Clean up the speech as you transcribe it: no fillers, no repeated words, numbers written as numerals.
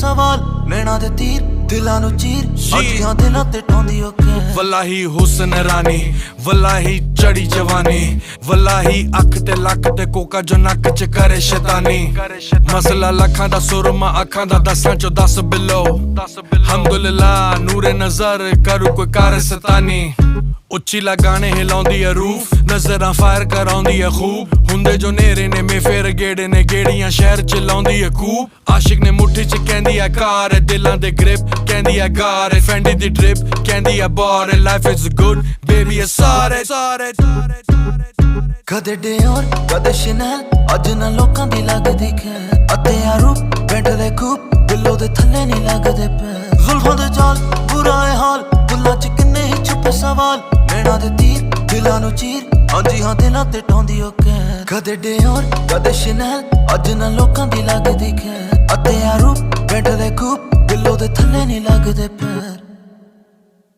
सवाल नैना दे तीर दिलां नू चीर अजियां दिलां ते ठोंदी ओ के वल्लाही हुस्न रानी वल्लाही चढ़ी जवानी वल्लाही अख ते लक ते कोका जो नक च करे शैतानी मसला लखां दा सुरमा अखां दा 10 चो 10 बिलो हम्दुलिल्लाह नूरे नजर करू कोई कार सतानी उच्ची लगाने हिलाउंदी है रूफ नजरां फायर कराउंदी है खूब हुंदे जो नेरे ने में फेर गेड़े ने गेड़ियां शहर च लाउंदी है खूब आशिक ने मुट्ठी च कहंदी है कार है दिलां दे ग्रिप कहंदी है गार है फेंडी दी ड्रिप कहंदी है बार है लाइफ इज गुड बेबी है सारे कदे डियोर कदे शनेल अज ना लोकां दी लगदी खैर अते यारू पेंट दे खूब दिलों दे थल्ले नहीं लगदे पैर जुल्फां दे जाल बुरा है हाल बुल्लां च किन्ने ही छुपे सवाल नैना दे तीर दिलां नू चीर हांजी हां दिलां ते ठोंदी ओ कैर कदे डियोर कदे शनेल अज ना लोकां दी लगदी खैर अते यारू पेंट दे खूब दिलों दे थल्ले नहीं लगदे पैर